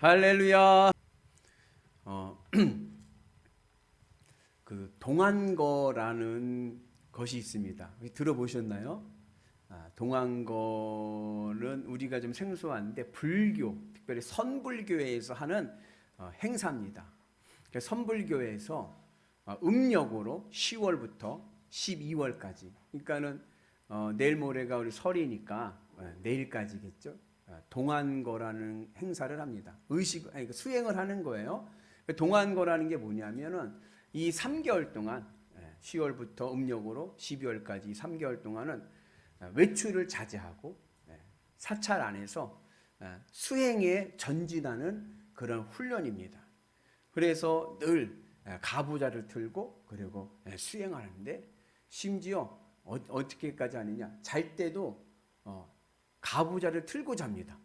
할렐루야. 그 동안거라는 것이 있습니다. 들어보셨나요? 동안거는 우리가 좀 생소한데 불교, 특별히 선불교회에서 하는 행사입니다. 선불교회에서 음력으로 10월부터 12월까지, 그러니까는 내일 모레가 우리 설이니까 내일까지겠죠. 동안거라는 행사를 합니다. 수행을 하는 거예요. 동안거라는 게 뭐냐면은 이 3개월 동안 10월부터 음력으로 12월까지 이 3개월 동안은 외출을 자제하고 사찰 안에서 수행에 전진하는 그런 훈련입니다. 그래서 늘 가부좌를 틀고 그리고 수행하는데 심지어 어떻게까지 하느냐, 잘 때도 가부좌를 틀고 잡니다.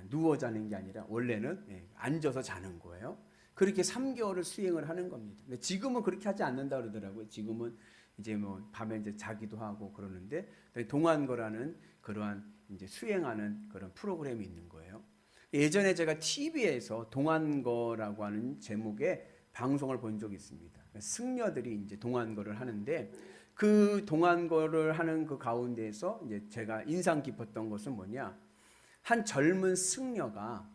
누워 자는 게 아니라 원래는 앉아서 자는 거예요. 그렇게 3개월을 수행을 하는 겁니다. 근데 지금은 그렇게 하지 않는다 그러더라고요. 지금은 이제 뭐 밤에 이제 자기도 하고 그러는데 동안거라는 그러한 이제 수행하는 그런 프로그램이 있는 거예요. 예전에 제가 TV에서 동안거라고 하는 제목의 방송을 본 적이 있습니다. 승려들이 이제 동안거를 하는데 그 동안거를 하는 그 가운데에서 이제 제가 인상 깊었던 것은 뭐냐? 한 젊은 승려가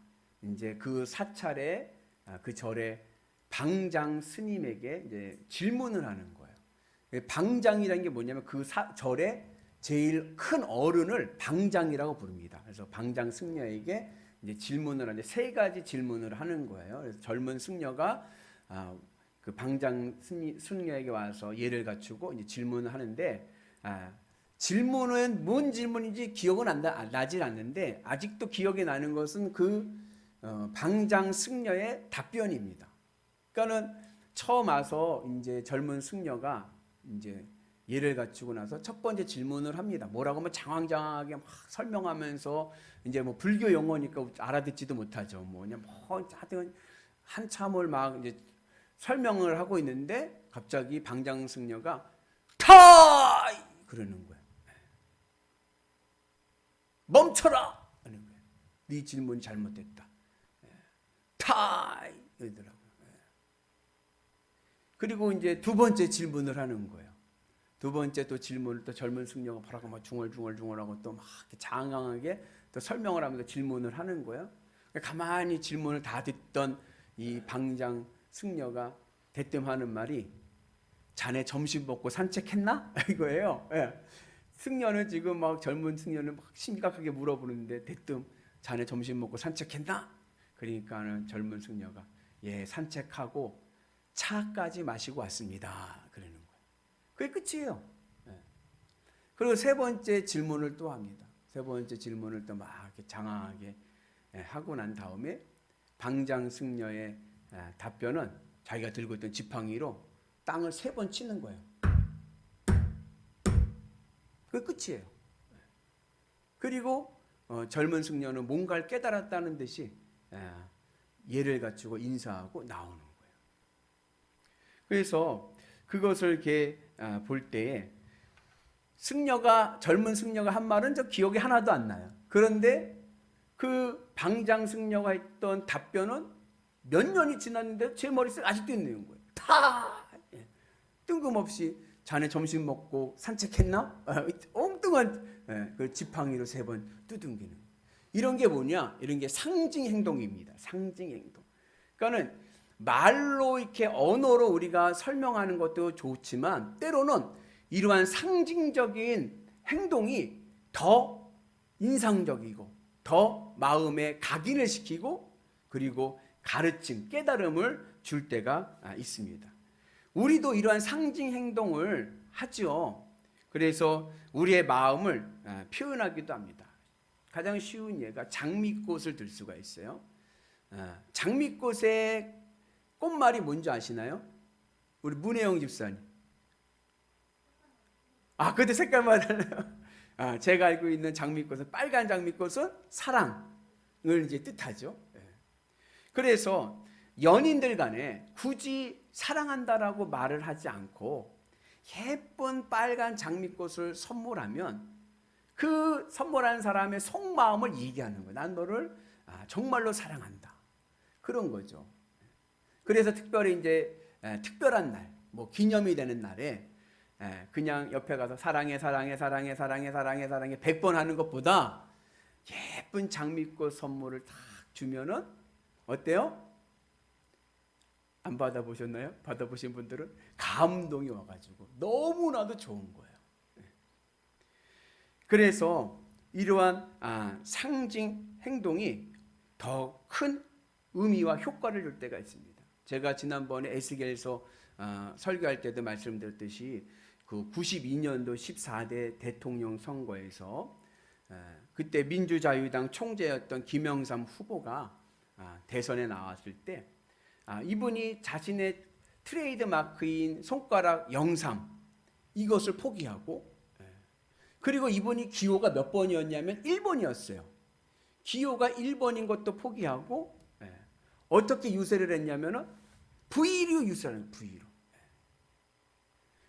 이제 그 사찰에 그 절에 방장 스님에게 이제 질문을 하는 거예요. 방장이라는 게 뭐냐면 그 절에 제일 큰 어른을 방장이라고 부릅니다. 그래서 방장 승려에게 이제 질문을 하는데 3가지 질문을 하는 거예요. 그래서 젊은 승려가 그 방장 승려에게 와서 예를 갖추고 이제 질문을 하는데 질문은 뭔 질문인지 기억은 나질 않는데 아직도 기억이 나는 것은 그 방장 승려의 답변입니다. 그러니까는 처음 와서 이제 젊은 승려가 이제 예를 갖추고 나서 첫 번째 질문을 합니다. 뭐라고 하면 장황장하게 막 설명하면서 이제 뭐 불교 용어니까 알아듣지도 못하죠. 뭐냐 뭐 하여튼 한참을 막 이제 설명을 하고 있는데 갑자기 방장 승려가 타이 그러는 거예요. 멈춰라 하는 거예요. 네 질문이 잘못됐다. 타이 이러더라고요. 그리고 이제 2번째 질문을 하는 거예요. 2번째 또 질문을 또 젊은 승려가 바라고 막 중얼중얼하고 또 막 장황하게 또 설명을 하면서 질문을 하는 거예요. 가만히 질문을 다 듣던 이 방장 승려가 대뜸 하는 말이 자네 점심 먹고 산책했나? 이거예요. 승려는 지금 막 젊은 승려는 막 심각하게 물어보는데 대뜸 자네 점심 먹고 산책했나? 그러니까는 젊은 승려가 예, 산책하고 차까지 마시고 왔습니다. 그러는 거예요. 그게 끝이에요. 그리고 3번째 질문을 또 합니다. 3번째 질문을 또 막 이렇게 장황하게 하고 난 다음에 방장 승려의 답변은 자기가 들고 있던 지팡이로 땅을 3번 치는 거예요. 그게 끝이에요. 그리고 젊은 승려는 뭔가를 깨달았다는 듯이 예를 갖추고 인사하고 나오는 거예요. 그래서 그것을 이렇게 볼 때에 젊은 승려가 한 말은 저 기억이 하나도 안 나요. 그런데 그 방장 승려가 했던 답변은 몇 년이 지났는데 제 머릿속에 아직도 있는 거예요. 뜬금없이 자네 점심 먹고 산책했나? 엉뚱한 그 지팡이로 3번 두둥기는. 이런 게 뭐냐? 이런 게 상징 행동입니다. 상징 행동. 그러니까는 말로 이렇게 언어로 우리가 설명하는 것도 좋지만 때로는 이러한 상징적인 행동이 더 인상적이고 더 마음에 각인을 시키고 그리고 가르침, 깨달음을 줄 때가 있습니다. 우리도 이러한 상징 행동을 하죠. 그래서 우리의 마음을 표현하기도 합니다. 가장 쉬운 예가 장미꽃을 들 수가 있어요. 장미꽃의 꽃말이 뭔지 아시나요? 우리 문혜영 집사님. 그때 색깔만 달라요. 제가 알고 있는 장미꽃은 빨간 장미꽃은 사랑을 이제 뜻하죠. 그래서 연인들 간에 굳이 사랑한다라고 말을 하지 않고 예쁜 빨간 장미꽃을 선물하면 그 선물하는 사람의 속마음을 얘기하는 거예요. 난 너를 정말로 사랑한다. 그런 거죠. 그래서 특별히 이제 특별한 날, 뭐 기념이 되는 날에 그냥 옆에 가서 사랑해 사랑해 사랑해 사랑해 사랑해 사랑해 100번 하는 것보다 예쁜 장미꽃 선물을 딱 주면은 어때요? 안 받아보셨나요? 받아보신 분들은 감동이 와가지고 너무나도 좋은 거예요. 그래서 이러한 상징 행동이 더 큰 의미와 효과를 줄 때가 있습니다. 제가 지난번에 에스겔서 설교할 때도 말씀드렸듯이 그 92년도 14대 대통령 선거에서 그때 민주자유당 총재였던 김영삼 후보가 대선에 나왔을 때 이분이 자신의 트레이드 마크인 손가락 영상 이것을 포기하고, 그리고 이분이 기호가 몇 번이었냐면 1번이었어요. 기호가 1번인 것도 포기하고 어떻게 유세를 했냐면은 V로 유세를 V로.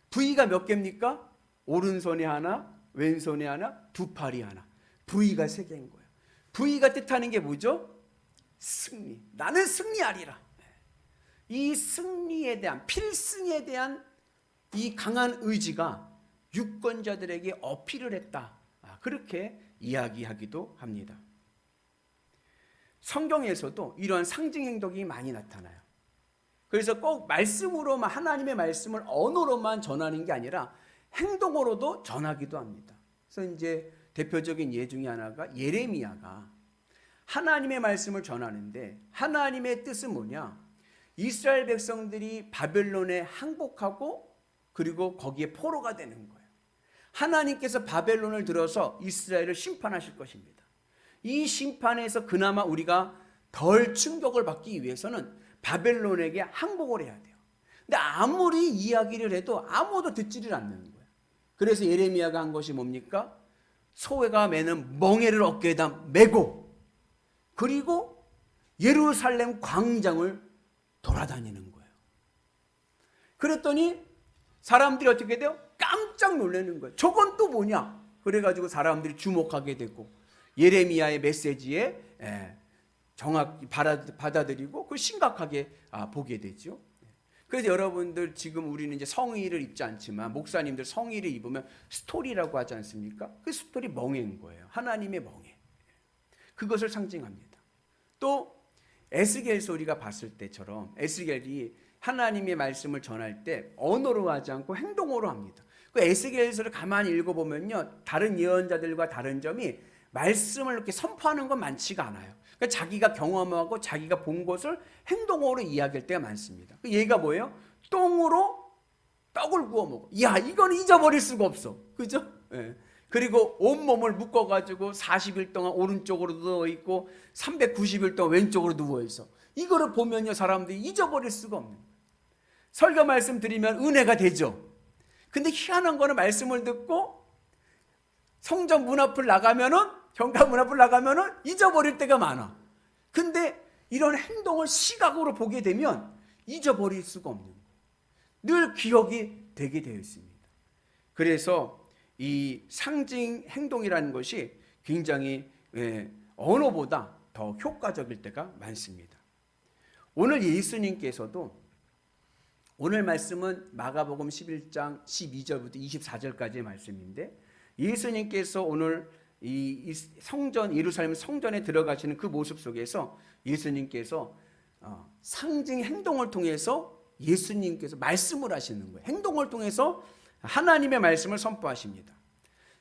V가 몇 개입니까? 오른손에 하나, 왼손에 하나, 두 팔이 하나. V가 3개인 거예요. V가 뜻하는 게 뭐죠? 승리. 나는 승리하리라. 이 승리에 대한, 필승에 대한 이 강한 의지가 유권자들에게 어필을 했다. 그렇게 이야기하기도 합니다. 성경에서도 이러한 상징 행동이 많이 나타나요. 그래서 꼭 말씀으로만, 하나님의 말씀을 언어로만 전하는 게 아니라 행동으로도 전하기도 합니다. 그래서 이제 대표적인 예 중에 하나가 예레미야가 하나님의 말씀을 전하는데, 하나님의 뜻은 뭐냐? 이스라엘 백성들이 바벨론에 항복하고 그리고 거기에 포로가 되는 거예요. 하나님께서 바벨론을 들어서 이스라엘을 심판하실 것입니다. 이 심판에서 그나마 우리가 덜 충격을 받기 위해서는 바벨론에게 항복을 해야 돼요. 근데 아무리 이야기를 해도 아무도 듣지를 않는 거예요. 그래서 예레미야가 한 것이 뭡니까? 소가 매는 멍에를 어깨에다 메고 그리고 예루살렘 광장을 돌아다니는 거예요. 그랬더니 사람들이 어떻게 돼요? 깜짝 놀라는 거예요. 저건 또 뭐냐? 그래가지고 사람들이 주목하게 되고 예레미야의 메시지에 정확히 받아들이고 그걸 심각하게 보게 되죠. 그래서 여러분들 지금 우리는 이제 성의를 입지 않지만 목사님들 성의를 입으면 스토리라고 하지 않습니까? 그 스토리 멍해인 거예요. 하나님의 멍해. 그것을 상징합니다. 또 에스겔서 우리가 봤을 때처럼 에스겔이 하나님의 말씀을 전할 때 언어로 하지 않고 행동으로 합니다. 그 에스겔서를 가만히 읽어보면요, 다른 예언자들과 다른 점이 말씀을 이렇게 선포하는 건 많지가 않아요. 그러니까 자기가 경험하고 자기가 본 것을 행동으로 이야기할 때가 많습니다. 그 얘가 뭐예요? 똥으로 떡을 구워 먹어. 야, 이건 잊어버릴 수가 없어. 그죠? 예. 그리고 온몸을 묶어가지고 40일 동안 오른쪽으로 누워있고 390일 동안 왼쪽으로 누워있어. 이거를 보면요, 사람들이 잊어버릴 수가 없는 거예요. 설교 말씀 드리면 은혜가 되죠. 근데 희한한 거는 말씀을 듣고 성전 문 앞을 나가면은, 현관 문 앞을 나가면은 잊어버릴 때가 많아. 근데 이런 행동을 시각으로 보게 되면 잊어버릴 수가 없는 거예요. 늘 기억이 되게 되어 있습니다. 그래서 이 상징 행동이라는 것이 굉장히 언어보다 더 효과적일 때가 많습니다. 오늘 예수님께서도, 오늘 말씀은 마가복음 11장 12절부터 24절까지의 말씀인데, 예수님께서 오늘 이 성전, 예루살렘 성전에 들어가시는 그 모습 속에서 예수님께서 상징 행동을 통해서 예수님께서 말씀을 하시는 거예요. 행동을 통해서 하나님의 말씀을 선포하십니다.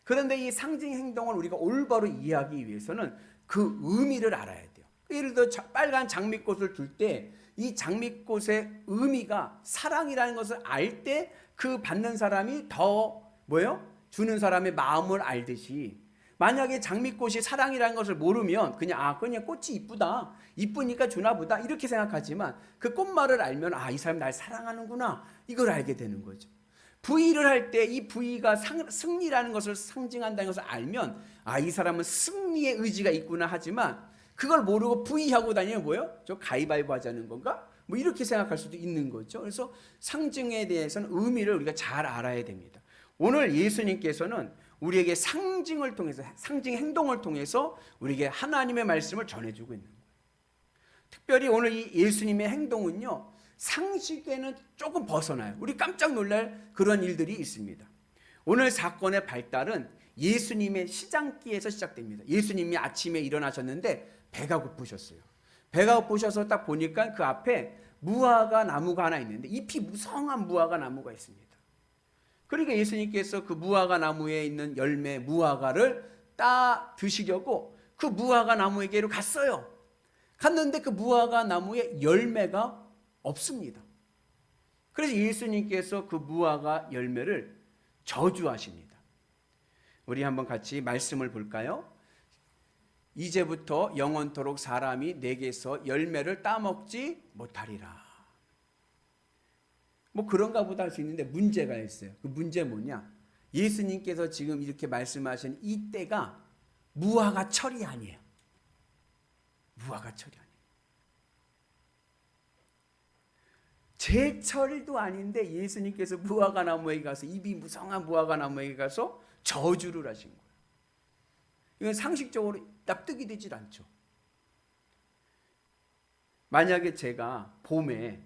그런데 이 상징 행동을 우리가 올바로 이해하기 위해서는 그 의미를 알아야 돼요. 예를 들어 빨간 장미꽃을 줄 때 이 장미꽃의 의미가 사랑이라는 것을 알 때 그 받는 사람이 더 뭐예요? 주는 사람의 마음을 알듯이, 만약에 장미꽃이 사랑이라는 것을 모르면 그냥 꽃이 이쁘다, 이쁘니까 주나 보다 이렇게 생각하지만 그 꽃말을 알면 이 사람이 날 사랑하는구나, 이걸 알게 되는 거죠. 부의를 할 때 이 부의가 승리라는 것을 상징한다는 것을 알면 이 사람은 승리의 의지가 있구나, 하지만 그걸 모르고 부의하고 다니면 뭐예요? 저 가위바위보 하자는 건가? 뭐 이렇게 생각할 수도 있는 거죠. 그래서 상징에 대해서는 의미를 우리가 잘 알아야 됩니다. 오늘 예수님께서는 우리에게 상징을 통해서, 상징 행동을 통해서 우리에게 하나님의 말씀을 전해주고 있는 거예요. 특별히 오늘 이 예수님의 행동은요, 상식에는 조금 벗어나요. 우리 깜짝 놀랄 그런 일들이 있습니다. 오늘 사건의 발달은 예수님의 시장기에서 시작됩니다. 예수님이 아침에 일어나셨는데 배가 고프셨어요. 배가 고프셔서 딱 보니까 그 앞에 무화과 나무가 하나 있는데 잎이 무성한 무화과 나무가 있습니다. 그러니까 예수님께서 그 무화과 나무에 있는 열매 무화과를 따 드시려고 그 무화과 나무에게로 갔어요. 갔는데 그 무화과 나무에 열매가 없습니다. 그래서 예수님께서 그 무화과 열매를 저주하십니다. 우리 한번 같이 말씀을 볼까요? 이제부터 영원토록 사람이 내게서 열매를 따먹지 못하리라. 뭐 그런가 보다 할 수 있는데 문제가 있어요. 그 문제 뭐냐? 예수님께서 지금 이렇게 말씀하신 이 때가 무화과 철이 아니에요. 무화과 철이 아니에요. 제철도 아닌데 예수님께서 무화과 나무에 가서 잎이 무성한 무화과 나무에 가서 저주를 하신 거예요. 이건 상식적으로 납득이 되질 않죠. 만약에 제가 봄에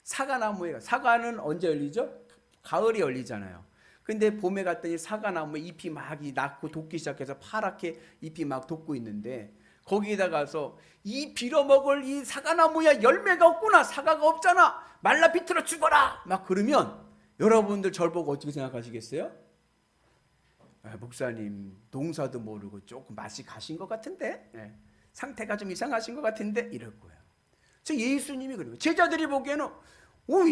사과나무에, 사과는 언제 열리죠? 가을에 열리잖아요. 근데 봄에 갔더니 사과나무에 잎이 막 낳고 돋기 시작해서 파랗게 잎이 막 돋고 있는데 거기에다 가서 이 빌어먹을 이 사과나무야 열매가 없구나, 사과가 없잖아, 말라 비틀어 죽어라 막 그러면 여러분들 절 보고 어떻게 생각하시겠어요? 목사님 농사도 모르고 조금 맛이 가신 것 같은데, 상태가 좀 이상하신 것 같은데 이럴 거예요. 저 예수님이 그래요. 제자들이 보기에는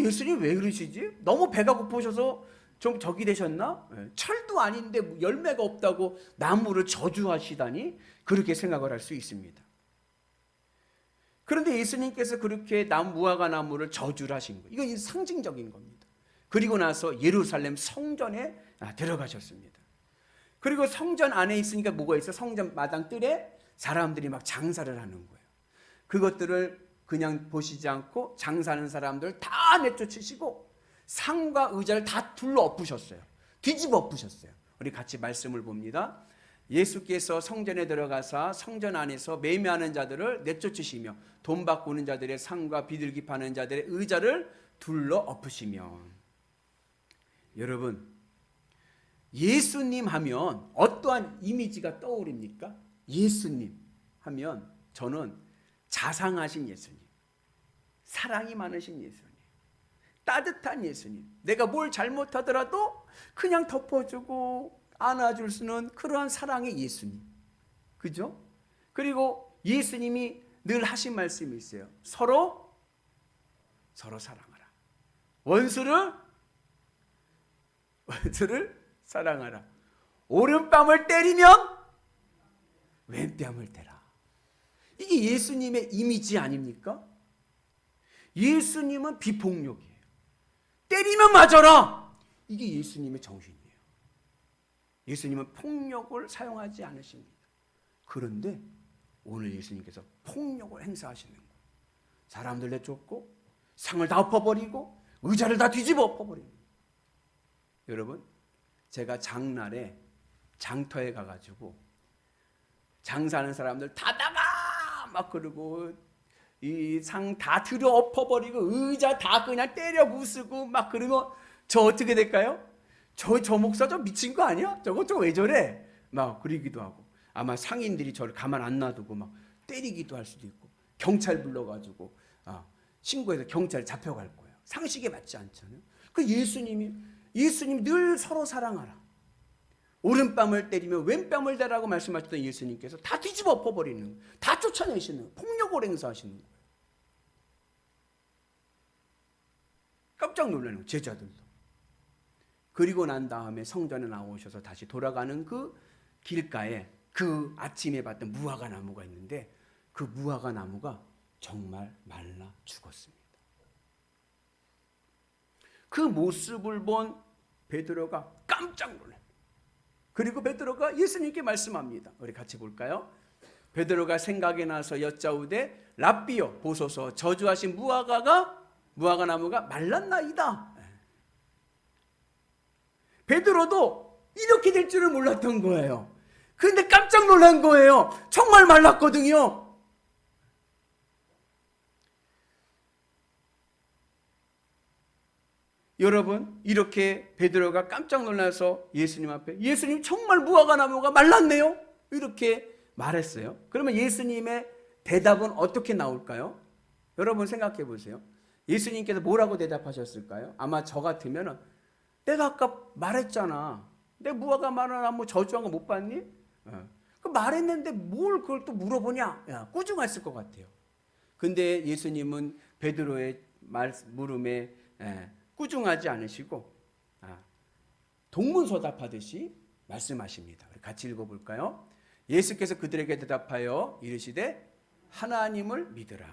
예수님 왜 그러시지? 너무 배가 고프셔서 좀 적이 되셨나? 철도 아닌데 열매가 없다고 나무를 저주하시다니, 그렇게 생각을 할 수 있습니다. 그런데 예수님께서 그렇게 무화과 나무를 저주를 하신 거예요. 이건 상징적인 겁니다. 그리고 나서 예루살렘 성전에 들어가셨습니다. 그리고 성전 안에 있으니까 뭐가 있어요? 성전 마당 뜰에 사람들이 막 장사를 하는 거예요. 그것들을 그냥 보시지 않고 장사하는 사람들 다 내쫓으시고 상과 의자를 다 둘러 엎으셨어요. 뒤집어 엎으셨어요. 우리 같이 말씀을 봅니다. 예수께서 성전에 들어가사 성전 안에서 매매하는 자들을 내쫓으시며 돈 바꾸는 자들의 상과 비둘기 파는 자들의 의자를 둘러 엎으시며. 여러분, 예수님 하면 어떠한 이미지가 떠오릅니까? 예수님 하면 저는 자상하신 예수님, 사랑이 많으신 예수님, 따뜻한 예수님, 내가 뭘 잘못하더라도 그냥 덮어주고 안아줄 수 있는 그러한 사랑의 예수님, 그죠? 그리고 예수님이 늘 하신 말씀이 있어요. 서로 사랑하라. 원수를 사랑하라. 오른뺨을 때리면 왼뺨을 대라. 이게 예수님의 이미지 아닙니까? 예수님은 비폭력이에요. 때리면 맞아라. 이게 예수님의 정신이에요. 예수님은 폭력을 사용하지 않으십니다. 그런데 오늘 예수님께서 폭력을 행사하시는 거예요. 사람들 내쫓고 상을 다 엎어버리고 의자를 다 뒤집어 엎어버리는 거예요. 여러분, 제가 장날에 장터에 가가지고 장사하는 사람들 다 나가 막 그러고 이 상 다 들여 엎어버리고 의자 다 그냥 때려 부수고 막 그러면 저 어떻게 될까요? 저 목사 좀 미친 거 아니야? 저거 좀 왜 저래? 막 그러기도 하고, 아마 상인들이 저를 가만 안 놔두고 막 때리기도 할 수도 있고, 경찰 불러가지고 신고해서 경찰 잡혀갈 거예요. 상식에 맞지 않잖아요. 그 예수님 늘 서로 사랑하라. 오른뺨을 때리면 왼뺨을 대라고 말씀하셨던 예수님께서 다 뒤집어 엎어버리는, 다 쫓아내시는, 폭력을 행사하시는 거예요. 깜짝 놀라는 거예요, 제자들도. 그리고 난 다음에 성전에 나오셔서 다시 돌아가는 그 길가에 그 아침에 봤던 무화과 나무가 있는데 그 무화과 나무가 정말 말라 죽었습니다. 그 모습을 본 베드로가 깜짝 놀라요. 그리고 베드로가 예수님께 말씀합니다. 우리 같이 볼까요? 베드로가 생각이 나서 여짜오되 랍비여 보소서, 저주하신 무화과 나무가 말랐나이다. 베드로도 이렇게 될 줄은 몰랐던 거예요. 그런데 깜짝 놀란 거예요. 정말 말랐거든요. 여러분, 이렇게 베드로가 깜짝 놀라서 예수님 앞에, 예수님 정말 무화과 나무가 말랐네요, 이렇게 말했어요. 그러면 예수님의 대답은 어떻게 나올까요? 여러분 생각해 보세요. 예수님께서 뭐라고 대답하셨을까요? 아마 저 같으면, 내가 아까 말했잖아, 내 무화과 말한 나무 저주한 거 못 봤니? 그 말했는데 뭘 그걸 또 물어보냐? 야, 꾸중했을 것 같아요. 근데 예수님은 베드로의 물음에 꾸중하지 않으시고 동문서답하듯이 말씀하십니다. 같이 읽어볼까요? 예수께서 그들에게 대답하여 이르시되 하나님을 믿으라.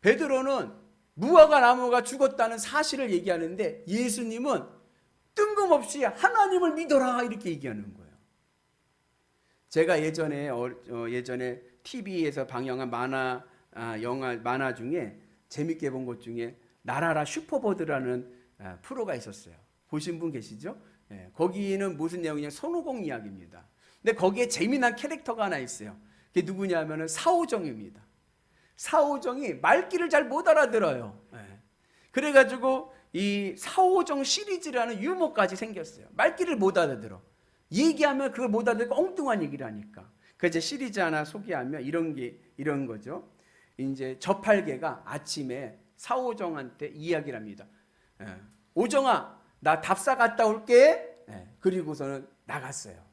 베드로는 무화과 나무가 죽었다는 사실을 얘기하는데 예수님은 뜬금없이 하나님을 믿어라 이렇게 얘기하는 거예요. 제가 예전에 TV에서 방영한 만화 중에 재밌게 본 것 중에 나라라 슈퍼보드라는 프로가 있었어요. 보신 분 계시죠? 거기는 무슨 내용이냐, 손오공 이야기입니다. 근데 거기에 재미난 캐릭터가 하나 있어요. 그게 누구냐면은 사오정입니다. 사오정이 말귀를 잘 못 알아들어요. 그래가지고 이 사오정 시리즈라는 유머까지 생겼어요. 말귀를 못 알아들어. 얘기하면 그걸 못 알아듣고 엉뚱한 얘기를 하니까. 그래서 시리즈 하나 소개하면 이런 거죠. 이제 저팔계가 아침에 사오정한테 이야기를 합니다. 오정아, 나 답사 갔다 올게. 그리고서는 나갔어요.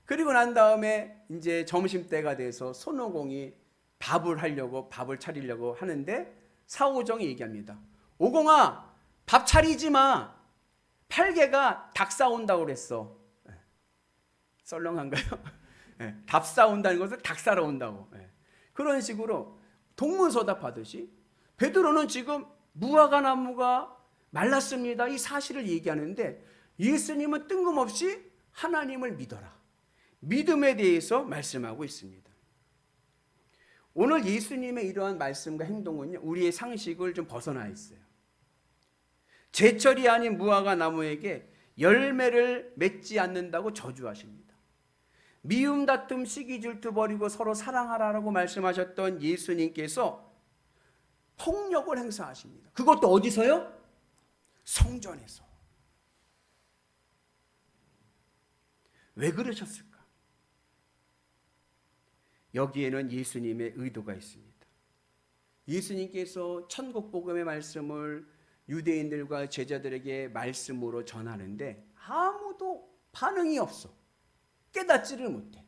그리고 난 다음에 이제 점심때가 돼서 손오공이 밥을 차리려고 하는데 사오정이 얘기합니다. 오공아, 밥 차리지 마. 팔개가 닭 사온다고 그랬어. 썰렁한가요? 닭 사온다는 것을 닭 사러 온다고. 그런 식으로 동문서답하듯이 베드로는 지금 무화과 나무가 말랐습니다, 이 사실을 얘기하는데 예수님은 뜬금없이 하나님을 믿어라, 믿음에 대해서 말씀하고 있습니다. 오늘 예수님의 이러한 말씀과 행동은요, 우리의 상식을 좀 벗어나 있어요. 제철이 아닌 무화과 나무에게 열매를 맺지 않는다고 저주하십니다. 미움, 다툼, 시기, 질투 버리고 서로 사랑하라라고 말씀하셨던 예수님께서 폭력을 행사하십니다. 그것도 어디서요? 성전에서. 왜 그러셨을까? 여기에는 예수님의 의도가 있습니다. 예수님께서 천국 복음의 말씀을 유대인들과 제자들에게 말씀으로 전하는데 아무도 반응이 없어. 깨닫지를 못해.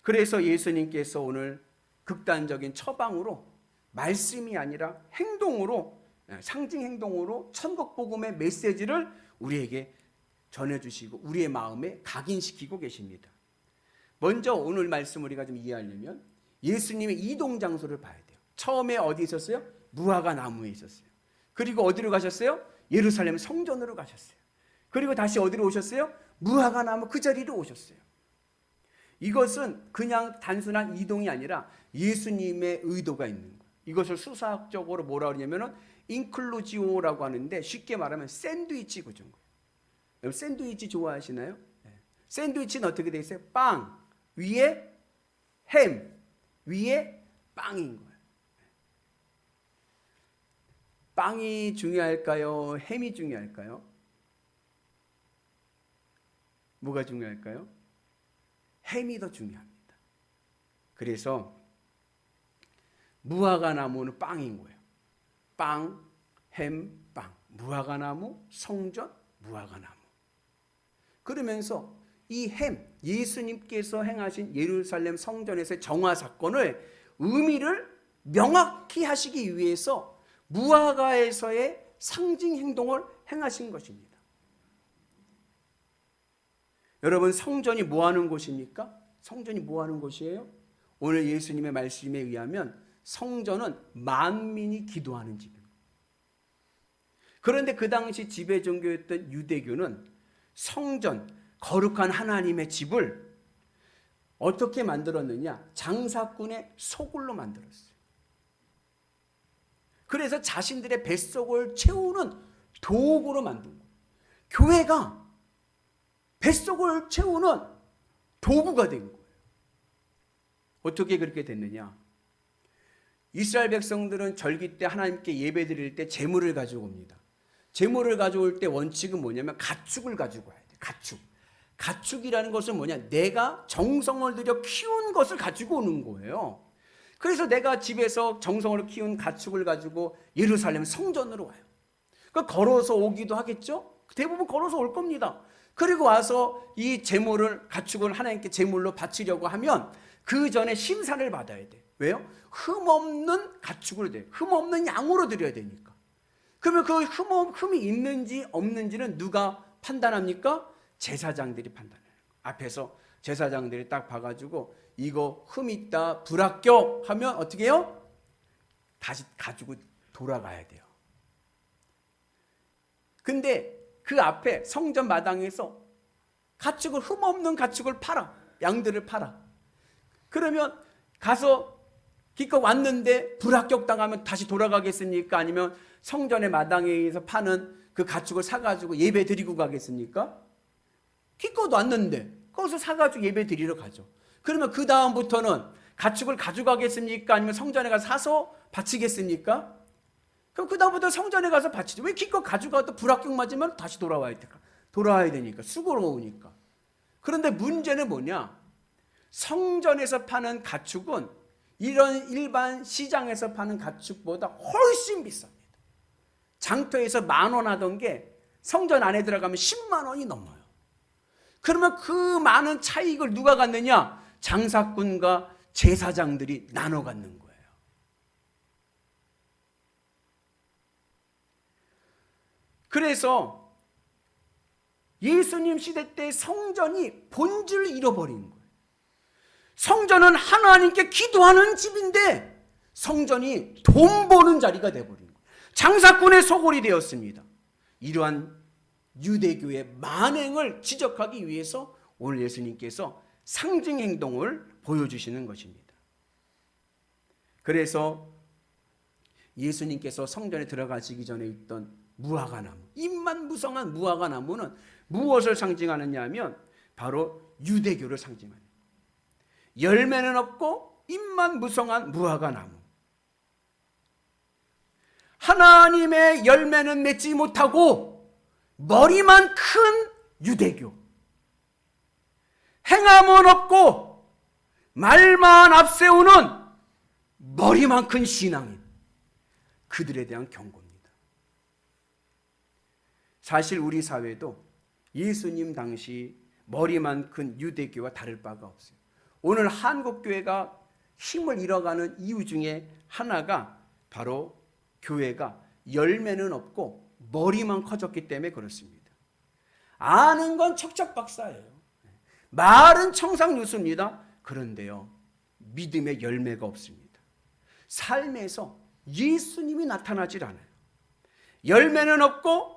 그래서 예수님께서 오늘 극단적인 처방으로 말씀이 아니라 행동으로, 상징 행동으로 천국 복음의 메시지를 우리에게 전해주시고 우리의 마음에 각인시키고 계십니다. 먼저 오늘 말씀 우리가 좀 이해하려면 예수님의 이동 장소를 봐야 돼요. 처음에 어디 있었어요? 무화과 나무에 있었어요. 그리고 어디로 가셨어요? 예루살렘 성전으로 가셨어요. 그리고 다시 어디로 오셨어요? 무화과 나무 그 자리로 오셨어요. 이것은 그냥 단순한 이동이 아니라 예수님의 의도가 있는 거예요. 이것을 수사학적으로 뭐라 그러냐면은 인클루지오라고 하는데 쉽게 말하면 샌드위치 구조인 거예요. 여러분 샌드위치 좋아하시나요? 샌드위치는 어떻게 되어 있어요? 빵 위에 햄 위에 빵인 거예요. 빵이 중요할까요? 햄이 중요할까요? 뭐가 중요할까요? 햄이 더 중요합니다. 그래서 무화과 나무는 빵인 거예요. 빵, 햄, 빵. 무화과 나무, 성전, 무화과 나무. 그러면서 이 햄, 예수님께서 행하신 예루살렘 성전에서의 정화 사건을 의미를 명확히 하시기 위해서 무화과에서의 상징 행동을 행하신 것입니다. 여러분 성전이 뭐 하는 곳입니까? 성전이 뭐 하는 곳이에요? 오늘 예수님의 말씀에 의하면 성전은 만민이 기도하는 집입니다. 그런데 그 당시 지배 종교였던 유대교는 성전, 거룩한 하나님의 집을 어떻게 만들었느냐? 장사꾼의 소굴로 만들었어요. 그래서 자신들의 뱃속을 채우는 도구로 만든 거예요. 교회가 뱃속을 채우는 도구가 된 거예요. 어떻게 그렇게 됐느냐? 이스라엘 백성들은 절기 때 하나님께 예배 드릴 때 제물을 가지고 옵니다. 제물을 가져올 때 원칙은 뭐냐면 가축을 가지고 와야 돼. 가축. 가축이라는 것은 뭐냐? 내가 정성을 들여 키운 것을 가지고 오는 거예요. 그래서 내가 집에서 정성으로 키운 가축을 가지고 예루살렘 성전으로 와요. 걸어서 오기도 하겠죠? 대부분 걸어서 올 겁니다. 그리고 와서 이 제물을, 가축을 하나님께 제물로 바치려고 하면 그 전에 심사를 받아야 돼. 왜요? 흠없는 가축으로 돼. 흠없는 양으로 드려야 되니까. 그러면 그 흠이 있는지 없는지는 누가 판단합니까? 제사장들이 판단해요. 앞에서 제사장들이 딱 봐가지고 이거 흠 있다, 불합격 하면 어떻게 해요? 다시 가지고 돌아가야 돼요. 근데 그 앞에 성전 마당에서 가축을, 흠없는 가축을 팔아. 양들을 팔아. 그러면 가서 기껏 왔는데 불합격 당하면 다시 돌아가겠습니까? 아니면 성전의 마당에서 파는 그 가축을 사가지고 예배 드리고 가겠습니까? 기껏 왔는데 거기서 사가지고 예배 드리러 가죠. 그러면 그 다음부터는 가축을 가져가겠습니까? 아니면 성전에 가서 사서 바치겠습니까? 그럼 그 다음부터 성전에 가서 바치죠. 왜 기껏 가져가도 불합격 맞으면 다시 돌아와야 되니까. 수고로우니까. 그런데 문제는 뭐냐? 성전에서 파는 가축은 이런 일반 시장에서 파는 가축보다 훨씬 비쌉니다. 장터에서 10,000원 하던 게 성전 안에 들어가면 10만 원이 넘어요. 그러면 그 많은 차익을 누가 갖느냐? 장사꾼과 제사장들이 나눠 갖는 거예요. 그래서 예수님 시대 때 성전이 본질을 잃어버린 거예요. 성전은 하나님께 기도하는 집인데 성전이 돈 버는 자리가 되어버린 거예요. 장사꾼의 소굴이 되었습니다. 이러한 유대교의 만행을 지적하기 위해서 오늘 예수님께서 상징 행동을 보여주시는 것입니다. 그래서 예수님께서 성전에 들어가시기 전에 있던 무화과나무, 잎만 무성한 무화과나무는 무엇을 상징하느냐 하면 바로 유대교를 상징하는 거예요. 열매는 없고 잎만 무성한 무화과나무. 하나님의 열매는 맺지 못하고 머리만 큰 유대교. 행함은 없고 말만 앞세우는 머리만 큰 신앙인. 그들에 대한 경고입니다. 사실 우리 사회도 예수님 당시 머리만 큰 유대교와 다를 바가 없어요. 오늘 한국교회가 힘을 잃어가는 이유 중에 하나가 바로 교회가 열매는 없고 머리만 커졌기 때문에 그렇습니다. 아는 건 척척박사예요. 말은 청상유수입니다. 그런데요, 믿음의 열매가 없습니다. 삶에서 예수님이 나타나질 않아요. 열매는 없고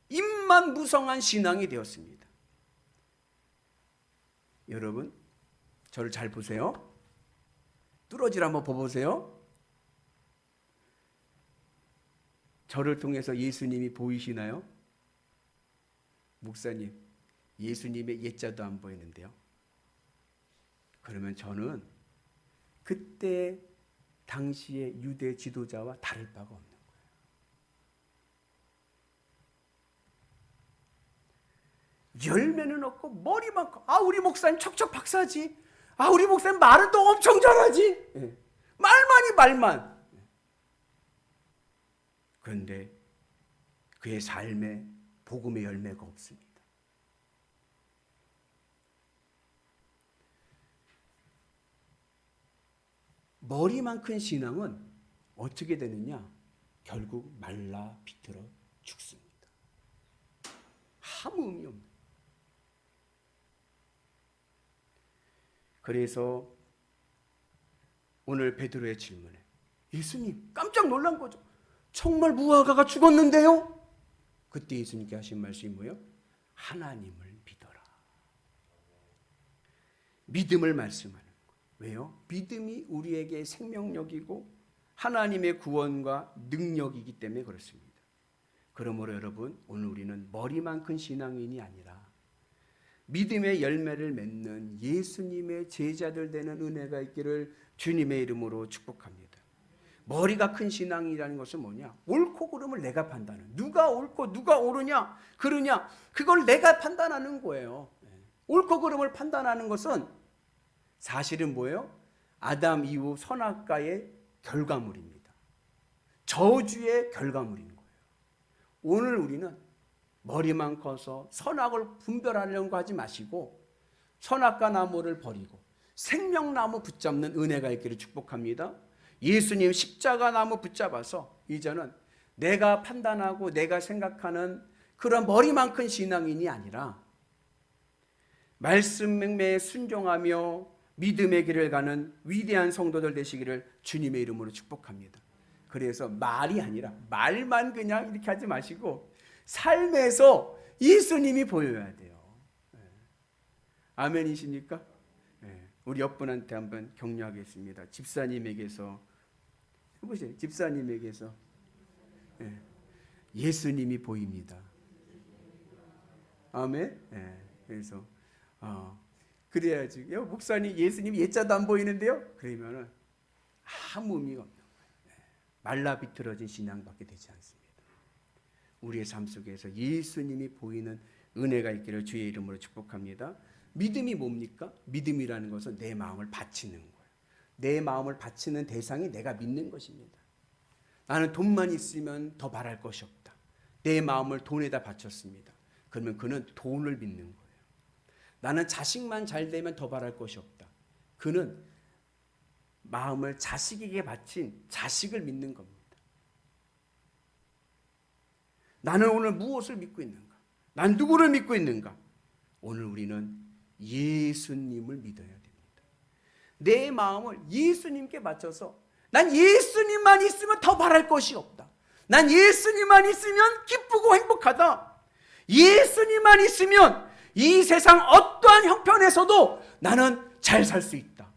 잎만 무성한 신앙이 되었습니다. 여러분, 저를 잘 보세요. 뚫어질 한번 보세요. 저를 통해서 예수님이 보이시나요? 목사님, 예수님의 예자도 안 보이는데요. 그러면 저는 그때 당시의 유대 지도자와 다를 바가 없는 거예요. 열매는 없고 머리만 커. 우리 목사님 척척 박사지. 우리 목사님 말은 또 엄청 잘하지. 말만. 그런데 그의 삶에 복음의 열매가 없습니다. 머리만 큰 신앙은 어떻게 되느냐? 결국 말라 비틀어 죽습니다. 아무 의미 없는. 그래서 오늘 베드로의 질문에 예수님 깜짝 놀란 거죠. 정말 무화과가 죽었는데요? 그때 예수님께 하신 말씀이 뭐예요? 하나님을 믿어라. 믿음을 말씀하는 거예요. 왜요? 믿음이 우리에게 생명력이고 하나님의 구원과 능력이기 때문에 그렇습니다. 그러므로 여러분, 오늘 우리는 머리만 큰 신앙인이 아니라 믿음의 열매를 맺는 예수님의 제자들 되는 은혜가 있기를 주님의 이름으로 축복합니다. 머리가 큰 신앙이라는 것은 뭐냐? 옳고 그름을 내가 판단하는, 누가 옳고 누가 옳으냐 그러냐 그걸 내가 판단하는 거예요. 옳고 그름을 판단하는 것은 사실은 뭐예요? 아담 이후 선악과의 결과물입니다. 저주의 결과물인 거예요. 오늘 우리는 머리만 커서 선악을 분별하려고 하지 마시고 선악과 나무를 버리고 생명나무 붙잡는 은혜가 있기를 축복합니다. 예수님 십자가 나무 붙잡아서 이제는 내가 판단하고 내가 생각하는 그런 머리만 큰 신앙인이 아니라 말씀 맹매에 순종하며 믿음의 길을 가는 위대한 성도들 되시기를 주님의 이름으로 축복합니다. 그래서 말이 아니라 말만 그냥 이렇게 하지 마시고 삶에서 예수님이 보여야 돼요. 아멘이십니까? 우리 옆분한테 한번 격려하겠습니다. 집사님에게서 해보세요. 집사님에게서 예수님이 보입니다. 아멘. 그래서 그래야지. 목사님 예수님 예자도 안 보이는데요? 그러면은 아무 의미가 없는 거예요. 말라 비틀어진 신앙밖에 되지 않습니다. 우리의 삶 속에서 예수님이 보이는 은혜가 있기를 주의 이름으로 축복합니다. 믿음이 뭡니까? 믿음이라는 것은 내 마음을 바치는 거예요. 내 마음을 바치는 대상이 내가 믿는 것입니다. 나는 돈만 있으면 더 바랄 것이 없다. 내 마음을 돈에다 바쳤습니다. 그러면 그는 돈을 믿는 거예요. 나는 자식만 잘 되면 더 바랄 것이 없다. 그는 마음을 자식에게 바친 자식을 믿는 겁니다. 나는 오늘 무엇을 믿고 있는가? 난 누구를 믿고 있는가? 오늘 우리는 예수님을 믿어야 됩니다. 내 마음을 예수님께 맞춰서 난 예수님만 있으면 더 바랄 것이 없다. 난 예수님만 있으면 기쁘고 행복하다. 예수님만 있으면 이 세상 어떠한 형편에서도 나는 잘 살 수 있다.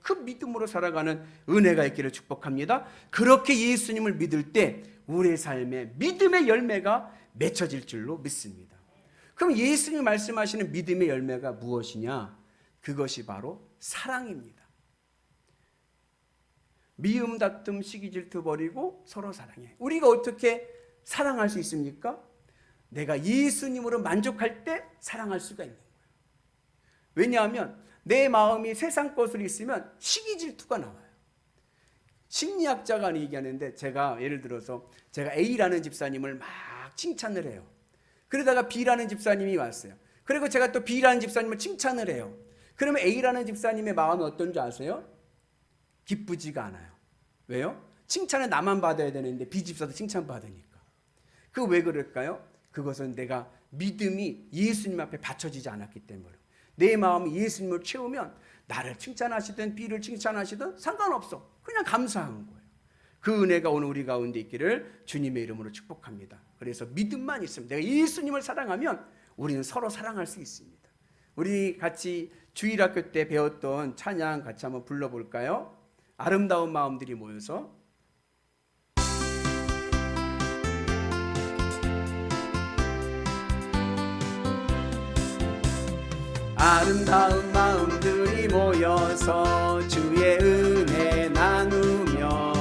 그 믿음으로 살아가는 은혜가 있기를 축복합니다. 그렇게 예수님을 믿을 때 우리의 삶에 믿음의 열매가 맺혀질 줄로 믿습니다. 그럼 예수님이 말씀하시는 믿음의 열매가 무엇이냐? 그것이 바로 사랑입니다. 미움, 다툼, 시기, 질투 버리고 서로 사랑해. 우리가 어떻게 사랑할 수 있습니까? 내가 예수님으로 만족할 때 사랑할 수가 있는 거예요. 왜냐하면 내 마음이 세상 것으로 있으면 시기, 질투가 나와요. 심리학자가 얘기하는데 제가 예를 들어서 제가 A라는 집사님을 막 칭찬을 해요. 그러다가 B라는 집사님이 왔어요. 그리고 제가 또 B라는 집사님을 칭찬을 해요. 그러면 A라는 집사님의 마음이 어떤지 아세요? 기쁘지가 않아요. 왜요? 칭찬을 나만 받아야 되는데 B 집사도 칭찬받으니까. 그 왜 그럴까요? 그것은 내가 믿음이 예수님 앞에 받쳐지지 않았기 때문에. 내 마음이 예수님을 채우면 나를 칭찬하시든 B를 칭찬하시든 상관없어. 그냥 감사한 거예요. 그 은혜가 오늘 우리 가운데 있기를 주님의 이름으로 축복합니다. 그래서 믿음만 있으면, 내가 예수님을 사랑하면 우리는 서로 사랑할 수 있습니다. 우리 같이 주일학교 때 배웠던 찬양 같이 한번 불러볼까요? 아름다운 마음들이 모여서. 아름다운 마음들이 모여서 주의 은혜 나누며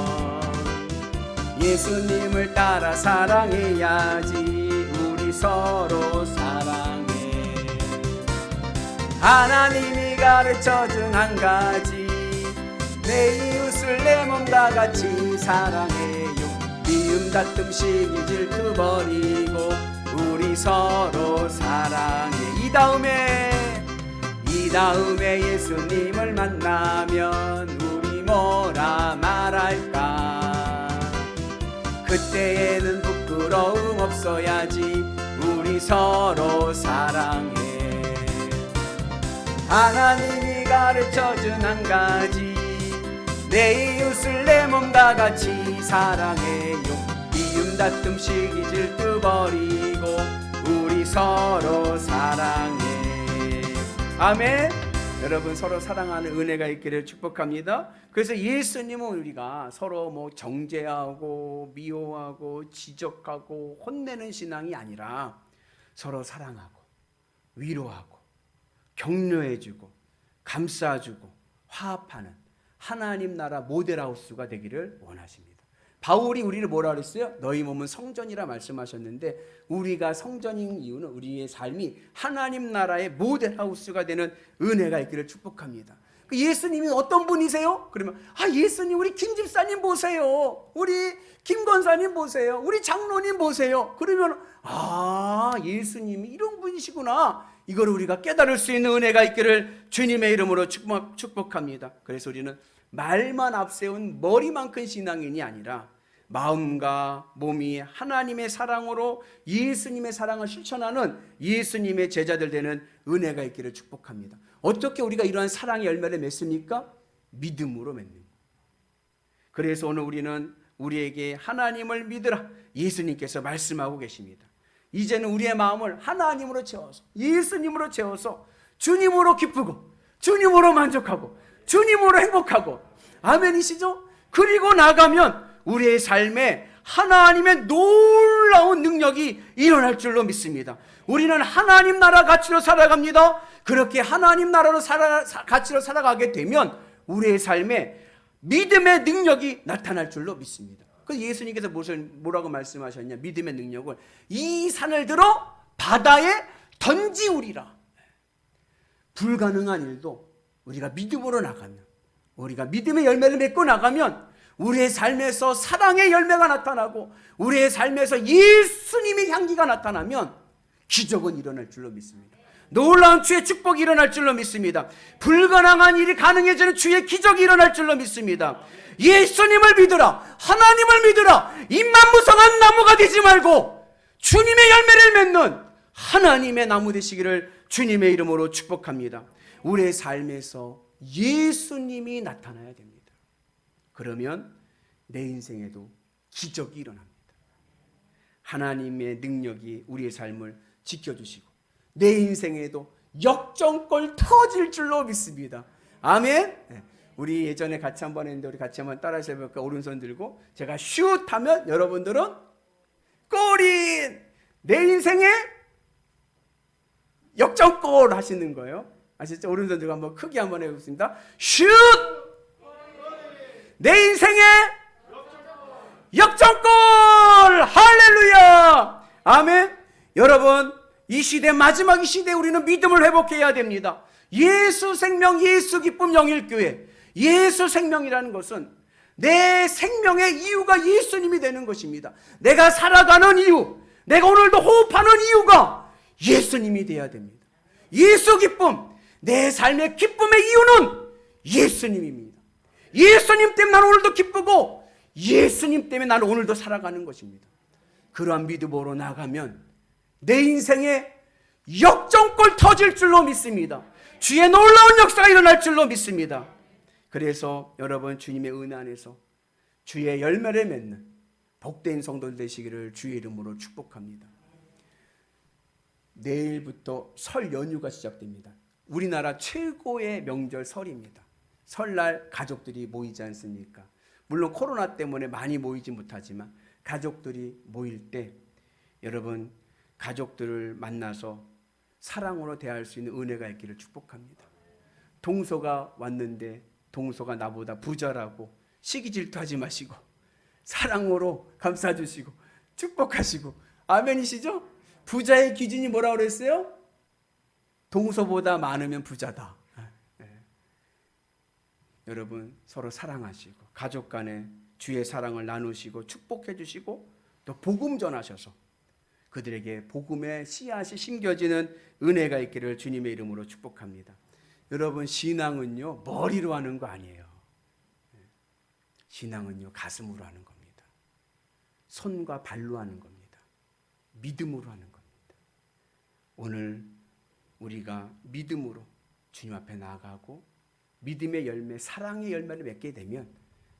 예수님을 따라 사랑해야지. 우리 서로 사랑해. 하나님이 가르쳐준 한 가지, 내 이웃을 내 몸 다 같이 사랑해요. 미움, 다툼, 시기, 질투 버리고 우리 서로 사랑해. 이 다음에 예수님을 만나면 우리 뭐라 말할까? 그때에는 부끄러움 없어야지. 우리 서로 사랑해. 하나님이 가르쳐준 한 가지, 내 이웃을 내 몸 다 같이 사랑해요. 미움, 다툼, 시기, 질투 버리고 우리 서로 사랑해. 아멘. 여러분 서로 사랑하는 은혜가 있기를 축복합니다. 그래서 예수님은 우리가 서로 정죄하고 미워하고 지적하고 혼내는 신앙이 아니라 서로 사랑하고 위로하고 격려해주고 감싸주고 화합하는 하나님 나라 모델하우스가 되기를 원하십니다. 바울이 우리를 뭐라 그랬어요? 너희 몸은 성전이라 말씀하셨는데, 우리가 성전인 이유는 우리의 삶이 하나님 나라의 모델하우스가 되는 은혜가 있기를 축복합니다. 예수님이 어떤 분이세요? 그러면 예수님, 우리 김 집사님 보세요, 우리 김 권사님 보세요, 우리 장로님 보세요. 그러면 예수님이 이런 분이시구나, 이걸 우리가 깨달을 수 있는 은혜가 있기를 주님의 이름으로 축복합니다. 그래서 우리는 말만 앞세운 머리만큼 신앙인이 아니라 마음과 몸이 하나님의 사랑으로 예수님의 사랑을 실천하는 예수님의 제자들 되는 은혜가 있기를 축복합니다. 어떻게 우리가 이러한 사랑의 열매를 맺습니까? 믿음으로 맺는 거예요. 그래서 오늘 우리는 우리에게 하나님을 믿으라, 예수님께서 말씀하고 계십니다. 이제는 우리의 마음을 하나님으로 채워서, 예수님으로 채워서 주님으로 기쁘고 주님으로 만족하고 주님으로 행복하고, 아멘이시죠? 그리고 나가면 우리의 삶에 하나님의 놀라운 능력이 일어날 줄로 믿습니다. 우리는 하나님 나라 가치로 살아갑니다. 그렇게 하나님 나라로 가치로 살아가게 되면 우리의 삶에 믿음의 능력이 나타날 줄로 믿습니다. 그 예수님께서 뭐라고 말씀하셨냐? 믿음의 능력을 이 산을 들어 바다에 던지우리라. 불가능한 일도 우리가 믿음으로 나가면, 우리가 믿음의 열매를 맺고 나가면 우리의 삶에서 사랑의 열매가 나타나고 우리의 삶에서 예수님의 향기가 나타나면 기적은 일어날 줄로 믿습니다. 놀라운 주의 축복이 일어날 줄로 믿습니다. 불가능한 일이 가능해지는 주의 기적이 일어날 줄로 믿습니다. 예수님을 믿으라, 하나님을 믿으라. 입만 무성한 나무가 되지 말고 주님의 열매를 맺는 하나님의 나무 되시기를 주님의 이름으로 축복합니다. 우리의 삶에서 예수님이 나타나야 됩니다. 그러면 내 인생에도 기적이 일어납니다. 하나님의 능력이 우리의 삶을 지켜주시고 내 인생에도 역전골 터질 줄로 믿습니다. 아멘. 우리 예전에 같이 한번 했는데 우리 같이 한번 따라서 해볼까? 오른손 들고 제가 슛 하면 여러분들은 골인, 내 인생에 역전골 하시는 거예요. 아시죠? 오른손 들고 한번 크게 한번 해보겠습니다. 슛! 내 인생에 역전골! 할렐루야! 아멘. 여러분, 이 시대, 마지막 이 시대에 우리는 믿음을 회복해야 됩니다. 예수 생명, 예수 기쁨 영일교회. 예수 생명이라는 것은 내 생명의 이유가 예수님이 되는 것입니다. 내가 살아가는 이유, 내가 오늘도 호흡하는 이유가 예수님이 되어야 됩니다. 예수 기쁨, 내 삶의 기쁨의 이유는 예수님입니다. 예수님 때문에 나는 오늘도 기쁘고 예수님 때문에 나는 오늘도 살아가는 것입니다. 그러한 믿음으로 나가면 내 인생에 역전골 터질 줄로 믿습니다. 주의 놀라운 역사가 일어날 줄로 믿습니다. 그래서 여러분, 주님의 은혜 안에서 주의 열매를 맺는 복된 성도 되시기를 주의 이름으로 축복합니다. 내일부터 설 연휴가 시작됩니다. 우리나라 최고의 명절 설입니다. 설날 가족들이 모이지 않습니까? 물론 코로나 때문에 많이 모이지 못하지만 가족들이 모일 때 여러분, 가족들을 만나서 사랑으로 대할 수 있는 은혜가 있기를 축복합니다. 동서가 왔는데 동서가 나보다 부자라고 시기 질투하지 마시고 사랑으로 감싸주시고 축복하시고, 아멘이시죠? 부자의 기준이 뭐라고 그랬어요? 동서보다 많으면 부자다. 여러분, 서로 사랑하시고 가족 간에 주의 사랑을 나누시고 축복해 주시고 또 복음 전하셔서 그들에게 복음의 씨앗이 심겨지는 은혜가 있기를 주님의 이름으로 축복합니다. 여러분, 신앙은요 머리로 하는 거 아니에요. 신앙은요 가슴으로 하는 겁니다. 손과 발로 하는 겁니다. 믿음으로 하는 겁니다. 오늘 우리가 믿음으로 주님 앞에 나아가고 믿음의 열매, 사랑의 열매를 맺게 되면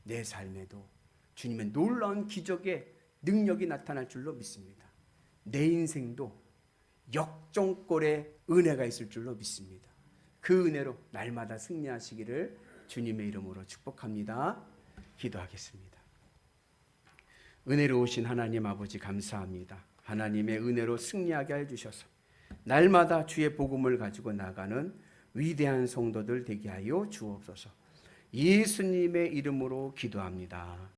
내 삶에도 주님의 놀라운 기적의 능력이 나타날 줄로 믿습니다. 내 인생도 역전골의 은혜가 있을 줄로 믿습니다. 그 은혜로 날마다 승리하시기를 주님의 이름으로 축복합니다. 기도하겠습니다. 은혜로우신 하나님 아버지, 감사합니다. 하나님의 은혜로 승리하게 해주셔서 날마다 주의 복음을 가지고 나가는 위대한 성도들 되게 하여 주옵소서. 예수님의 이름으로 기도합니다.